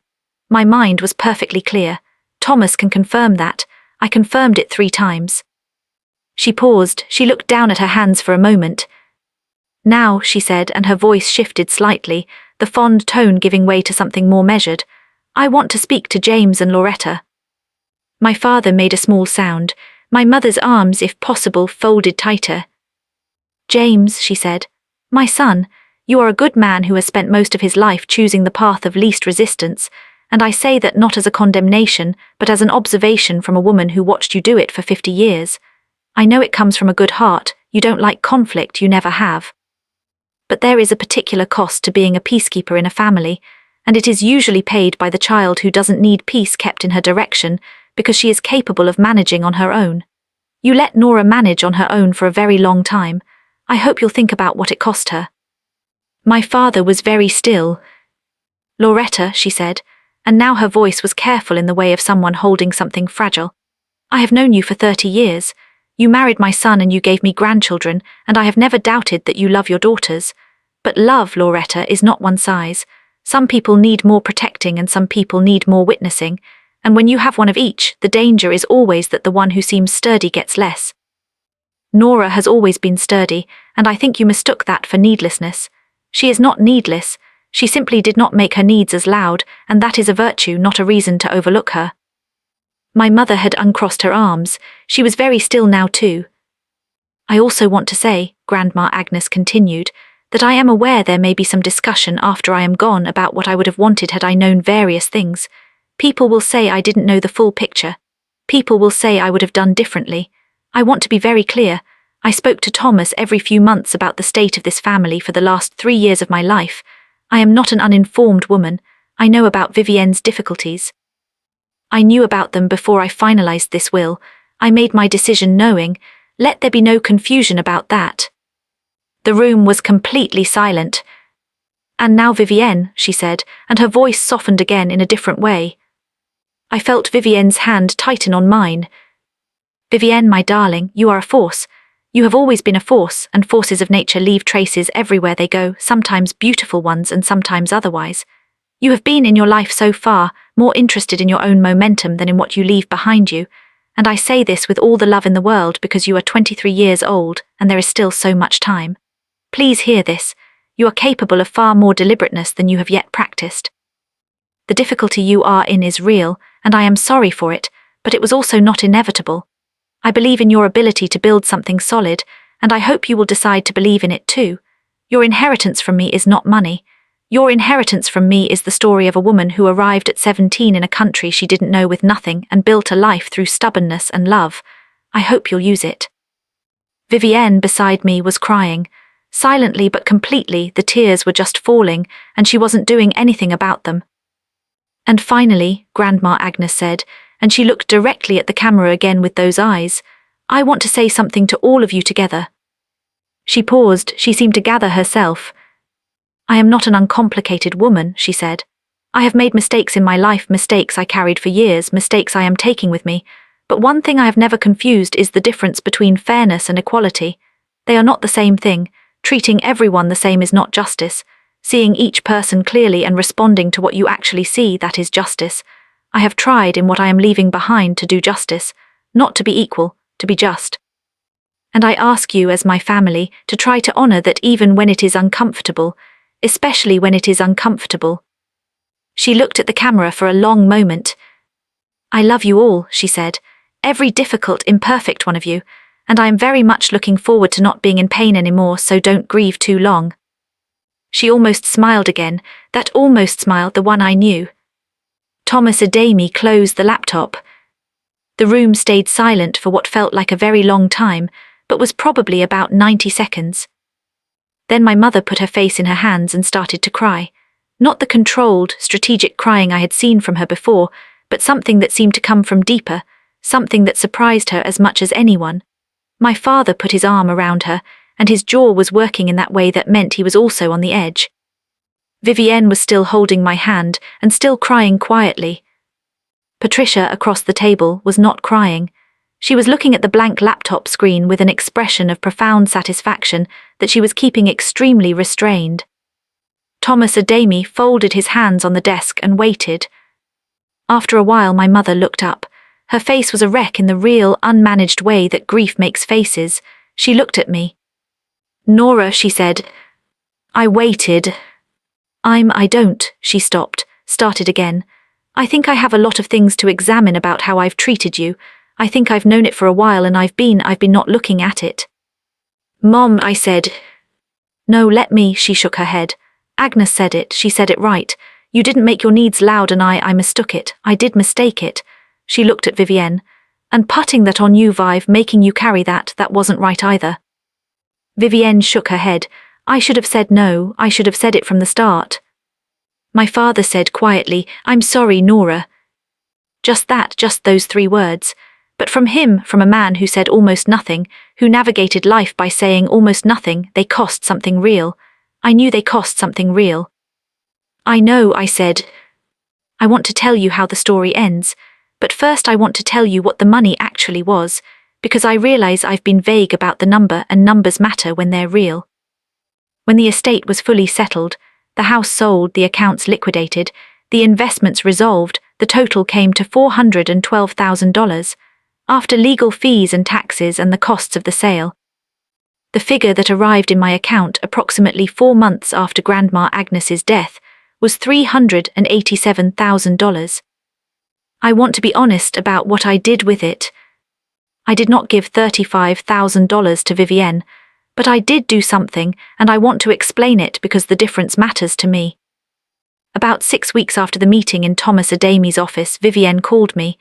My mind was perfectly clear. Thomas can confirm that. I confirmed it 3 times. She paused. She looked down at her hands for a moment. "Now," she said, and her voice shifted slightly, the fond tone giving way to something more measured, "I want to speak to James and Loretta." My father made a small sound. My mother's arms, if possible, folded tighter. "James," she said, "my son, you are a good man who has spent most of his life choosing the path of least resistance, and I say that not as a condemnation, but as an observation from a woman who watched you do it for 50 years. I know it comes from a good heart, you don't like conflict, you never have. But there is a particular cost to being a peacekeeper in a family, and it is usually paid by the child who doesn't need peace kept in her direction because she is capable of managing on her own. You let Nora manage on her own for a very long time. I hope you'll think about what it cost her." My father was very still. "Loretta," she said, and now her voice was careful in the way of someone holding something fragile. "I have known you for 30 years. You married my son and you gave me grandchildren, and I have never doubted that you love your daughters. But love, Loretta, is not one size. Some people need more protecting and some people need more witnessing, and when you have one of each, the danger is always that the one who seems sturdy gets less. Nora has always been sturdy, and I think you mistook that for needlessness. She is not needless. She simply did not make her needs as loud, and that is a virtue, not a reason to overlook her." My mother had uncrossed her arms. She was very still now too. "I also want to say," Grandma Agnes continued, "that I am aware there may be some discussion after I am gone about what I would have wanted had I known various things. People will say I didn't know the full picture. People will say I would have done differently. I want to be very clear. I spoke to Thomas every few months about the state of this family for the last 3 years of my life. I am not an uninformed woman. I know about Vivienne's difficulties. I knew about them before I finalized this will. I made my decision knowing. Let there be no confusion about that." The room was completely silent. "And now Vivienne," she said, and her voice softened again in a different way. I felt Vivienne's hand tighten on mine. "Vivienne, my darling, you are a force. You have always been a force, and forces of nature leave traces everywhere they go, sometimes beautiful ones and sometimes otherwise. You have been in your life so far, more interested in your own momentum than in what you leave behind you, and I say this with all the love in the world because you are 23 years old and there is still so much time. Please hear this. You are capable of far more deliberateness than you have yet practiced. The difficulty you are in is real, and I am sorry for it, but it was also not inevitable. I believe in your ability to build something solid, and I hope you will decide to believe in it too. Your inheritance from me is not money. Your inheritance from me is the story of a woman who arrived at 17 in a country she didn't know with nothing and built a life through stubbornness and love. I hope you'll use it." Vivienne beside me was crying. Silently but completely, the tears were just falling, and she wasn't doing anything about them. "And finally," Grandma Agnes said, and she looked directly at the camera again with those eyes, "I want to say something to all of you together." She paused. She seemed to gather herself. "I am not an uncomplicated woman," she said. "I have made mistakes in my life, mistakes I carried for years, mistakes I am taking with me, but one thing I have never confused is the difference between fairness and equality. They are not the same thing. Treating everyone the same is not justice. Seeing each person clearly and responding to what you actually see, that is justice. I have tried in what I am leaving behind to do justice, not to be equal, to be just. And I ask you as my family to try to honor that even when it is uncomfortable, especially when it is uncomfortable. She looked at the camera for a long moment. I love you all, she said, every difficult, imperfect one of you, and I am very much looking forward to not being in pain anymore, so don't grieve too long. She almost smiled again, that almost smile, the one I knew. Thomas Adami closed the laptop. The room stayed silent for what felt like a very long time, but was probably about 90 seconds. Then my mother put her face in her hands and started to cry. Not the controlled, strategic crying I had seen from her before, but something that seemed to come from deeper, something that surprised her as much as anyone. My father put his arm around her, and his jaw was working in that way that meant he was also on the edge. Vivienne was still holding my hand and still crying quietly. Patricia, across the table, was not crying. She was looking at the blank laptop screen with an expression of profound satisfaction that she was keeping extremely restrained. Thomas Adami folded his hands on the desk and waited. After a while my mother looked up. Her face was a wreck in the real, unmanaged way that grief makes faces. She looked at me. Nora, she said. I waited. I don't, she stopped, started again. I think I have a lot of things to examine about how I've treated you. I think I've known it for a while and I've been not looking at it. Mom, I said. No, let me, she shook her head. Agnes said it, she said it right. You didn't make your needs loud and I mistook it. I did mistake it. She looked at Vivienne. And putting that on you, Viv, making you carry that wasn't right either. Vivienne shook her head. I should have said no, I should have said it from the start. My father said quietly, I'm sorry, Nora. Just that, just those 3 words. But from him, from a man who said almost nothing, who navigated life by saying almost nothing, they cost something real. I knew they cost something real. I know, I said. I want to tell you how the story ends, but first I want to tell you what the money actually was, because I realize I've been vague about the number and numbers matter when they're real. When the estate was fully settled, the house sold, the accounts liquidated, the investments resolved, the total came to $412,000, after legal fees and taxes and the costs of the sale. The figure that arrived in my account approximately 4 months after Grandma Agnes's death was $387,000. I want to be honest about what I did with it. I did not give $35,000 to Vivienne, but I did do something, and I want to explain it because the difference matters to me. About 6 weeks after the meeting in Thomas Adami's office, Vivienne called me.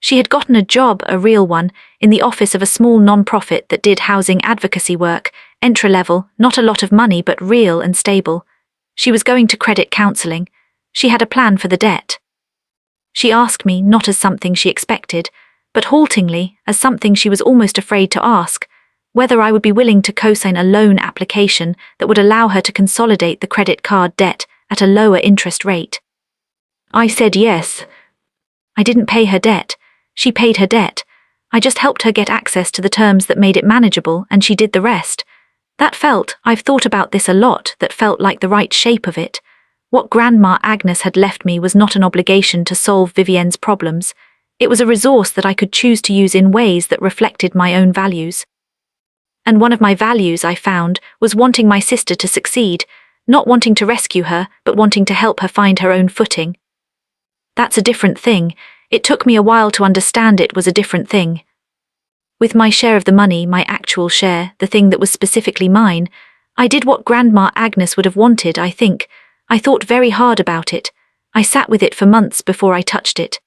She had gotten a job, a real one, in the office of a small non-profit that did housing advocacy work, entry-level, not a lot of money but real and stable. She was going to credit counseling. She had a plan for the debt. She asked me, not as something she expected, but haltingly, as something she was almost afraid to ask, whether I would be willing to co-sign a loan application that would allow her to consolidate the credit card debt at a lower interest rate. I said yes. I didn't pay her debt. She paid her debt. I just helped her get access to the terms that made it manageable, and she did the rest. I've thought about this a lot, that felt like the right shape of it. What Grandma Agnes had left me was not an obligation to solve Vivienne's problems. It was a resource that I could choose to use in ways that reflected my own values. And one of my values, I found, was wanting my sister to succeed, not wanting to rescue her, but wanting to help her find her own footing. That's a different thing. It took me a while to understand it was a different thing. With my share of the money, my actual share, the thing that was specifically mine, I did what Grandma Agnes would have wanted, I think. I thought very hard about it. I sat with it for months before I touched it.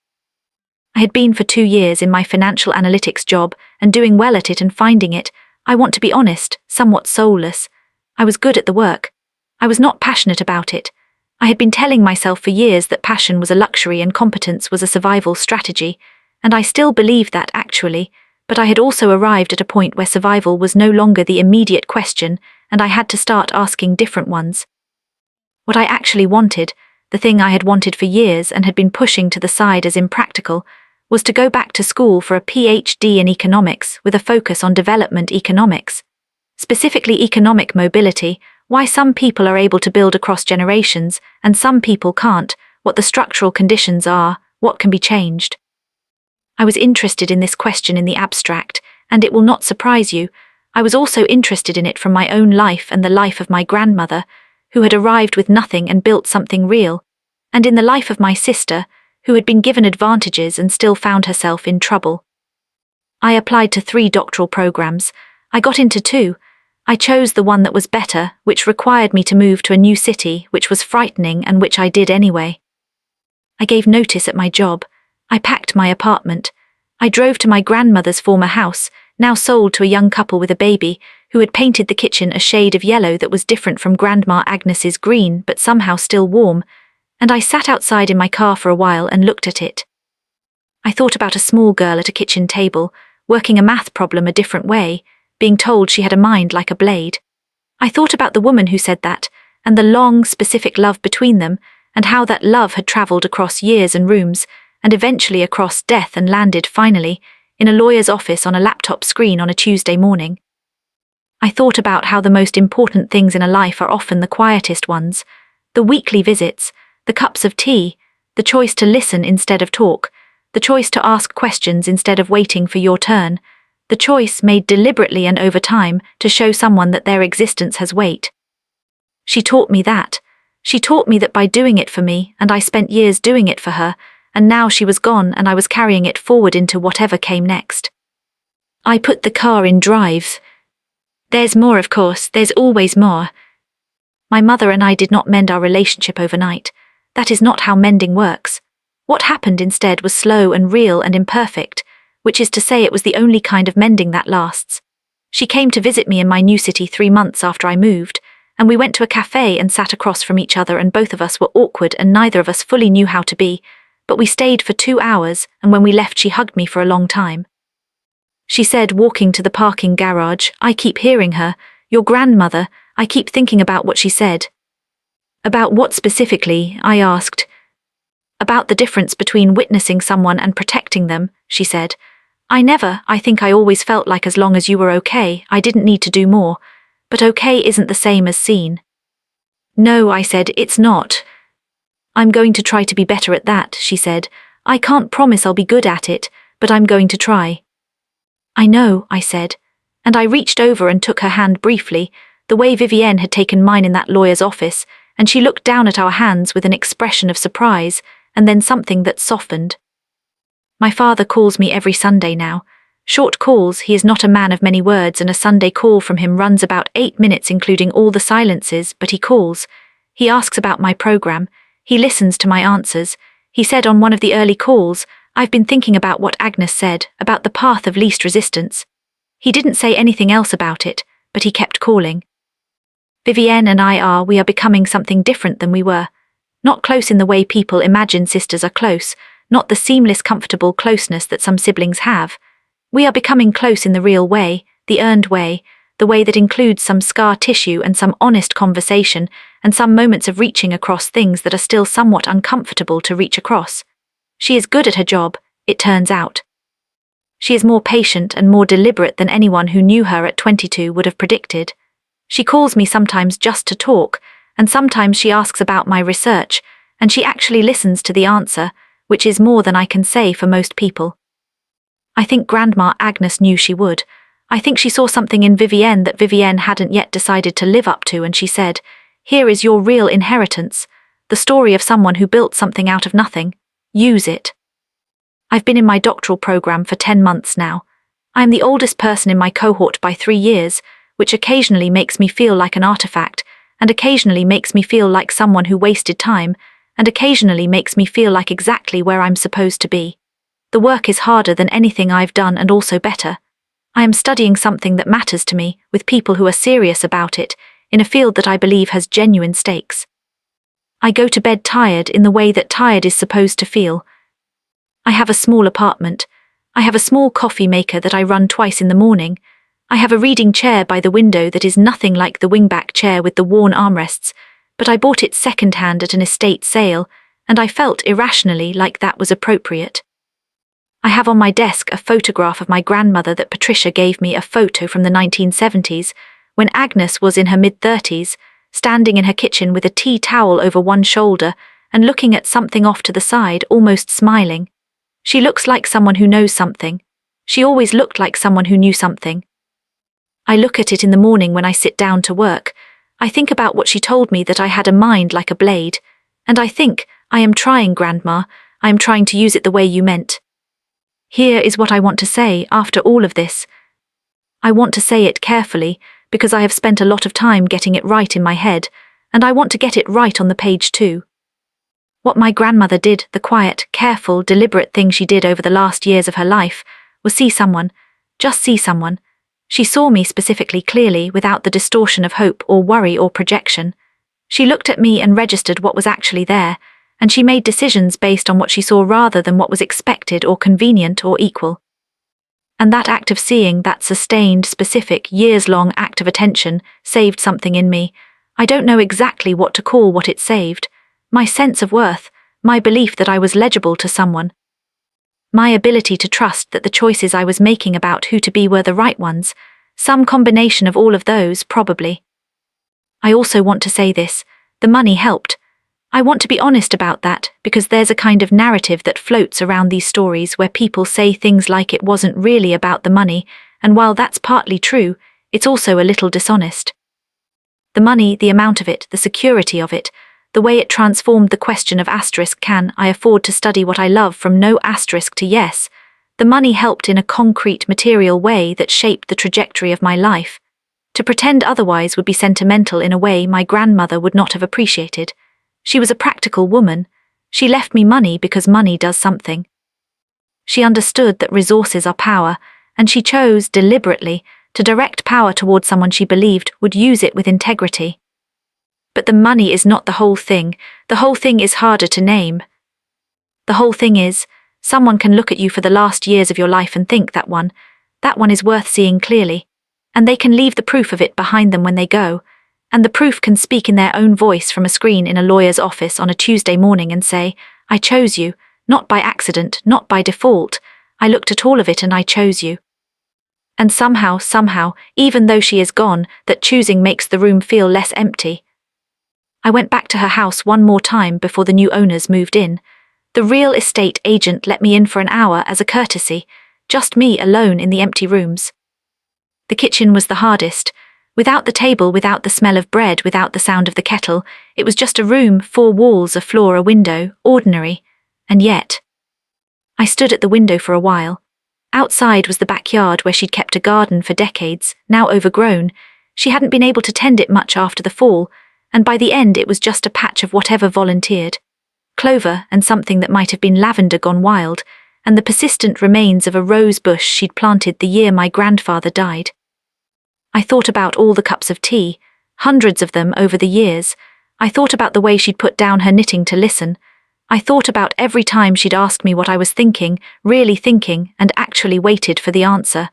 I had been for 2 years in my financial analytics job and doing well at it and finding it, I want to be honest, somewhat soulless. I was good at the work. I was not passionate about it. I had been telling myself for years that passion was a luxury and competence was a survival strategy, and I still believed that actually, but I had also arrived at a point where survival was no longer the immediate question, and I had to start asking different ones. What I actually wanted, the thing I had wanted for years and had been pushing to the side as impractical, was to go back to school for a PhD in economics with a focus on development economics. specifically economic mobility, why some people are able to build across generations and some people can't, what the structural conditions are, what can be changed. I was interested in this question in the abstract, and it will not surprise you, I was also interested in it from my own life and the life of my grandmother, who had arrived with nothing and built something real, and in the life of my sister, who had been given advantages and still found herself in trouble. I applied to 3 doctoral programs. I got into 2. I chose the one that was better, which required me to move to a new city, which was frightening and which I did anyway. I gave notice at my job. I packed my apartment. I drove to my grandmother's former house, now sold to a young couple with a baby, who had painted the kitchen a shade of yellow that was different from Grandma Agnes's green but somehow still warm, and I sat outside in my car for a while and looked at it. I thought about a small girl at a kitchen table, working a math problem a different way, being told she had a mind like a blade. I thought about the woman who said that, and the long, specific love between them, and how that love had travelled across years and rooms, and eventually across death and landed, finally, in a lawyer's office on a laptop screen on a Tuesday morning. I thought about how the most important things in a life are often the quietest ones, the weekly visits, the cups of tea, the choice to listen instead of talk, the choice to ask questions instead of waiting for your turn, the choice made deliberately and over time to show someone that their existence has weight. She taught me that. She taught me that by doing it for me, and I spent years doing it for her, and now she was gone and I was carrying it forward into whatever came next. I put the car in drive. There's more, of course, there's always more. My mother and I did not mend our relationship overnight. That is not how mending works. What happened instead was slow and real and imperfect, which is to say it was the only kind of mending that lasts. She came to visit me in my new city 3 months after I moved, and we went to a cafe and sat across from each other, and both of us were awkward and neither of us fully knew how to be, but we stayed for 2 hours, and when we left she hugged me for a long time. She said, walking to the parking garage, I keep hearing her, your grandmother, I keep thinking about what she said. About what specifically? I asked. About the difference between witnessing someone and protecting them, she said. I think I always felt like as long as you were okay, I didn't need to do more, but okay isn't the same as seen. No, I said, it's not. I'm going to try to be better at that, she said. I can't promise I'll be good at it, but I'm going to try. I know, I said, and I reached over and took her hand briefly, the way Vivienne had taken mine in that lawyer's office, and she looked down at our hands with an expression of surprise, and then something that softened. My father calls me every Sunday now. Short calls, he is not a man of many words, and a Sunday call from him runs about 8 minutes including all the silences, but he calls. He asks about my program. He listens to my answers. He said on one of the early calls, I've been thinking about what Agnes said, about the path of least resistance. He didn't say anything else about it, but he kept calling. Vivienne and we are becoming something different than we were. Not close in the way people imagine sisters are close, not the seamless, comfortable closeness that some siblings have. We are becoming close in the real way, the earned way, the way that includes some scar tissue and some honest conversation, and some moments of reaching across things that are still somewhat uncomfortable to reach across. She is good at her job, it turns out. She is more patient and more deliberate than anyone who knew her at 22 would have predicted. She calls me sometimes just to talk, and sometimes she asks about my research, and she actually listens to the answer, which is more than I can say for most people. I think Grandma Agnes knew she would. I think she saw something in Vivienne that Vivienne hadn't yet decided to live up to, and she said, here is your real inheritance, the story of someone who built something out of nothing. Use it. I've been in my doctoral program for 10 months now. I am the oldest person in my cohort by 3 years, which occasionally makes me feel like an artifact, and occasionally makes me feel like someone who wasted time, and occasionally makes me feel like exactly where I'm supposed to be. The work is harder than anything I've done and also better. I am studying something that matters to me, with people who are serious about it, in a field that I believe has genuine stakes. I go to bed tired in the way that tired is supposed to feel. I have a small apartment. I have a small coffee maker that I run twice in the morning. I have a reading chair by the window that is nothing like the wingback chair with the worn armrests, but I bought it second-hand at an estate sale, and I felt irrationally like that was appropriate. I have on my desk a photograph of my grandmother that Patricia gave me, a photo from the 1970s, when Agnes was in her mid-30s, standing in her kitchen with a tea towel over one shoulder and looking at something off to the side, almost smiling. She looks like someone who knows something. She always looked like someone who knew something. I look at it in the morning when I sit down to work. I think about what she told me, that I had a mind like a blade. And I think, I am trying, Grandma, I am trying to use it the way you meant. Here is what I want to say after all of this. I want to say it carefully, because I have spent a lot of time getting it right in my head, and I want to get it right on the page too. What my grandmother did, the quiet, careful, deliberate thing she did over the last years of her life, was see someone, just see someone. She saw me specifically, clearly, without the distortion of hope or worry or projection. She looked at me and registered what was actually there, and she made decisions based on what she saw rather than what was expected or convenient or equal. And that act of seeing, that sustained, specific, years-long act of attention, saved something in me. I don't know exactly what to call what it saved. My sense of worth, my belief that I was legible to someone. My ability to trust that the choices I was making about who to be were the right ones, some combination of all of those, probably. I also want to say this, the money helped. I want to be honest about that, because there's a kind of narrative that floats around these stories where people say things like it wasn't really about the money, and while that's partly true, it's also a little dishonest. The money, the amount of it, the security of it, the way it transformed the question of asterisk, can I afford to study what I love, from no asterisk to yes. The money helped in a concrete, material way that shaped the trajectory of my life. To pretend otherwise would be sentimental in a way my grandmother would not have appreciated. She was a practical woman. She left me money because money does something. She understood that resources are power, and she chose, deliberately, to direct power toward someone she believed would use it with integrity. But the money is not the whole thing. The whole thing is harder to name. The whole thing is, someone can look at you for the last years of your life and think that one is worth seeing clearly, and they can leave the proof of it behind them when they go, and the proof can speak in their own voice from a screen in a lawyer's office on a Tuesday morning and say, I chose you, not by accident, not by default, I looked at all of it and I chose you. And somehow, even though she is gone, that choosing makes the room feel less empty. I went back to her house one more time before the new owners moved in. The real estate agent let me in for an hour as a courtesy, just me alone in the empty rooms. The kitchen was the hardest. Without the table, without the smell of bread, without the sound of the kettle, it was just a room, 4 walls, a floor, a window, ordinary. And yet, I stood at the window for a while. Outside was the backyard where she'd kept a garden for decades, now overgrown. She hadn't been able to tend it much after the fall, and by the end it was just a patch of whatever volunteered. Clover and something that might have been lavender gone wild, and the persistent remains of a rose bush she'd planted the year my grandfather died. I thought about all the cups of tea, hundreds of them over the years. I thought about the way she'd put down her knitting to listen. I thought about every time she'd asked me what I was thinking, really thinking, and actually waited for the answer.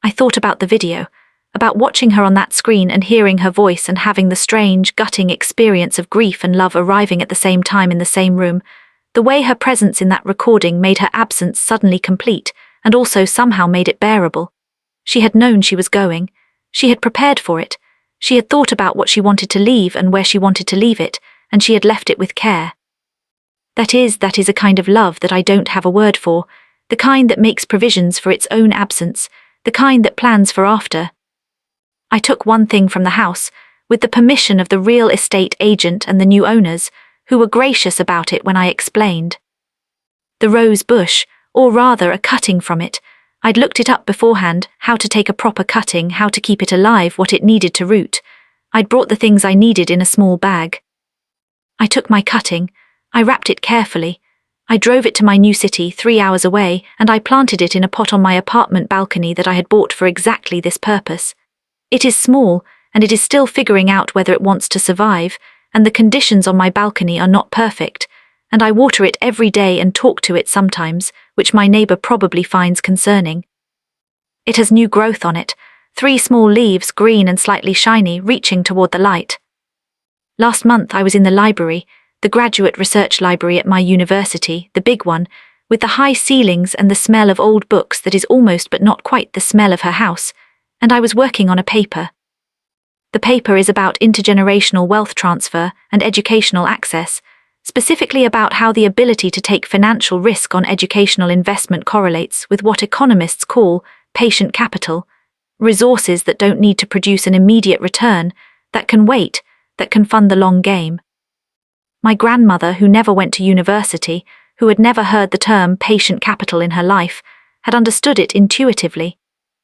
I thought about the video, about watching her on that screen and hearing her voice and having the strange, gutting experience of grief and love arriving at the same time in the same room, the way her presence in that recording made her absence suddenly complete, and also somehow made it bearable. She had known she was going. She had prepared for it. She had thought about what she wanted to leave and where she wanted to leave it, and she had left it with care. That is a kind of love that I don't have a word for, the kind that makes provisions for its own absence, the kind that plans for after. I took one thing from the house, with the permission of the real estate agent and the new owners, who were gracious about it when I explained. The rose bush, or rather a cutting from it. I'd looked it up beforehand, how to take a proper cutting, how to keep it alive, what it needed to root. I'd brought the things I needed in a small bag. I took my cutting, I wrapped it carefully. I drove it to my new city 3 hours away, and I planted it in a pot on my apartment balcony that I had bought for exactly this purpose. It is small, and it is still figuring out whether it wants to survive, and the conditions on my balcony are not perfect, and I water it every day and talk to it sometimes, which my neighbor probably finds concerning. It has new growth on it, 3 small leaves, green and slightly shiny, reaching toward the light. Last month I was in the library, the graduate research library at my university, the big one, with the high ceilings and the smell of old books that is almost but not quite the smell of her house, and I was working on a paper. The paper is about intergenerational wealth transfer and educational access, specifically about how the ability to take financial risk on educational investment correlates with what economists call patient capital, resources that don't need to produce an immediate return, that can wait, that can fund the long game. My grandmother, who never went to university, who had never heard the term patient capital in her life, had understood it intuitively.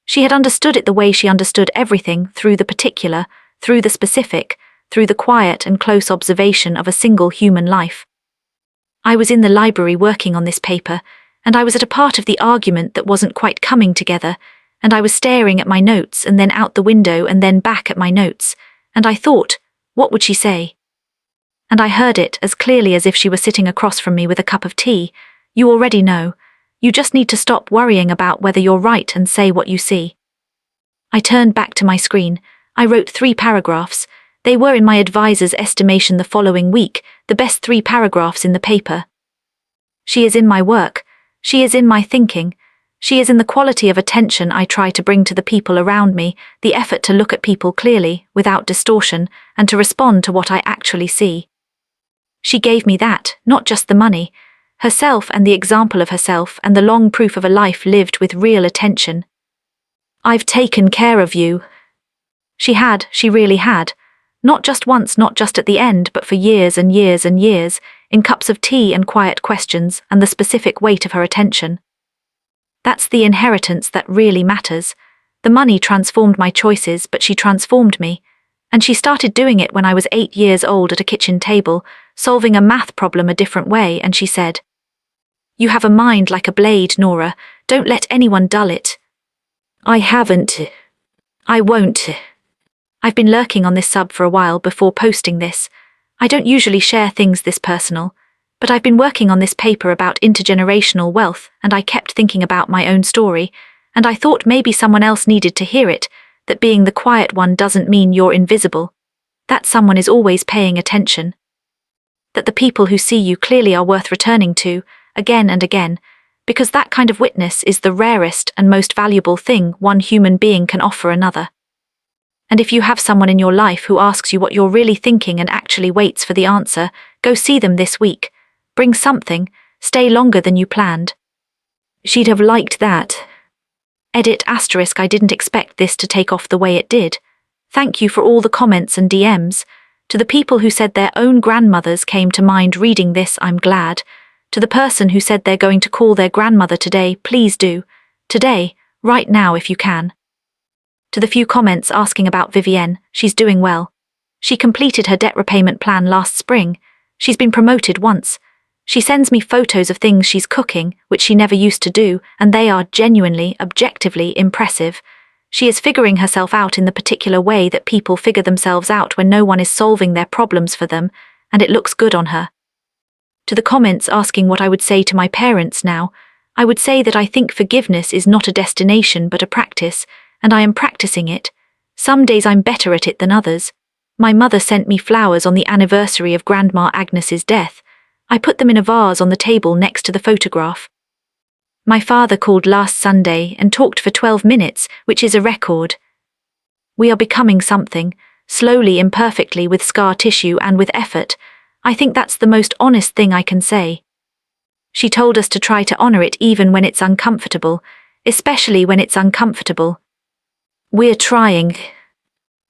She had understood it the way she understood everything, through the particular, through the specific, through the quiet and close observation of a single human life. I was in the library working on this paper, and I was at a part of the argument that wasn't quite coming together, and I was staring at my notes and then out the window and then back at my notes, and I thought, what would she say? And I heard it as clearly as if she were sitting across from me with a cup of tea. You already know. You just need to stop worrying about whether you're right and say what you see. I turned back to my screen. I wrote 3 paragraphs. They were, in my advisor's estimation the following week, the best 3 paragraphs in the paper. She is in my work. She is in my thinking. She is in the quality of attention I try to bring to the people around me, the effort to look at people clearly, without distortion, and to respond to what I actually see. She gave me that, not just the money, herself and the example of herself and the long proof of a life lived with real attention. I've taken care of you. She really had. Not just once, not just at the end, but for years and years and years, in cups of tea and quiet questions and the specific weight of her attention. That's the inheritance that really matters. The money transformed my choices, but she transformed me. And she started doing it when I was 8 years old at a kitchen table, solving a math problem a different way, and she said, "You have a mind like a blade, Nora. Don't let anyone dull it." I haven't. I won't. I've been lurking on this sub for a while before posting this. I don't usually share things this personal, but I've been working on this paper about intergenerational wealth, and I kept thinking about my own story, and I thought maybe someone else needed to hear it, that being the quiet one doesn't mean you're invisible, that someone is always paying attention, that the people who see you clearly are worth returning to, again and again, because that kind of witness is the rarest and most valuable thing one human being can offer another. And if you have someone in your life who asks you what you're really thinking and actually waits for the answer, go see them this week. Bring something, stay longer than you planned. She'd have liked that. Edit *, I didn't expect this to take off the way it did. Thank you for all the comments and DMs. To the people who said their own grandmothers came to mind reading this, I'm glad. To the person who said they're going to call their grandmother today, please do. Today, right now if you can. To the few comments asking about Vivienne, she's doing well. She completed her debt repayment plan last spring. She's been promoted once. She sends me photos of things she's cooking, which she never used to do, and they are genuinely, objectively impressive. She is figuring herself out in the particular way that people figure themselves out when no one is solving their problems for them, and it looks good on her. To the comments asking what I would say to my parents now, I would say that I think forgiveness is not a destination but a practice, and I am practicing it. Some days I'm better at it than others. My mother sent me flowers on the anniversary of Grandma Agnes's death. I put them in a vase on the table next to the photograph. My father called last Sunday and talked for 12 minutes, which is a record. We are becoming something, slowly, imperfectly, with scar tissue and with effort. I think that's the most honest thing I can say. She told us to try to honor it even when it's uncomfortable, especially when it's uncomfortable. We're trying.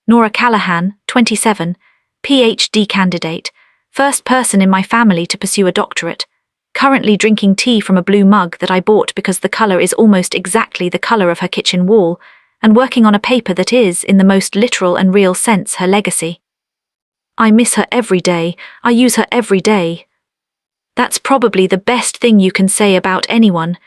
Nora Callahan, 27, PhD candidate, first person in my family to pursue a doctorate, currently drinking tea from a blue mug that I bought because the color is almost exactly the color of her kitchen wall, and working on a paper that is, in the most literal and real sense, her legacy. I miss her every day. I use her every day. That's probably the best thing you can say about anyone,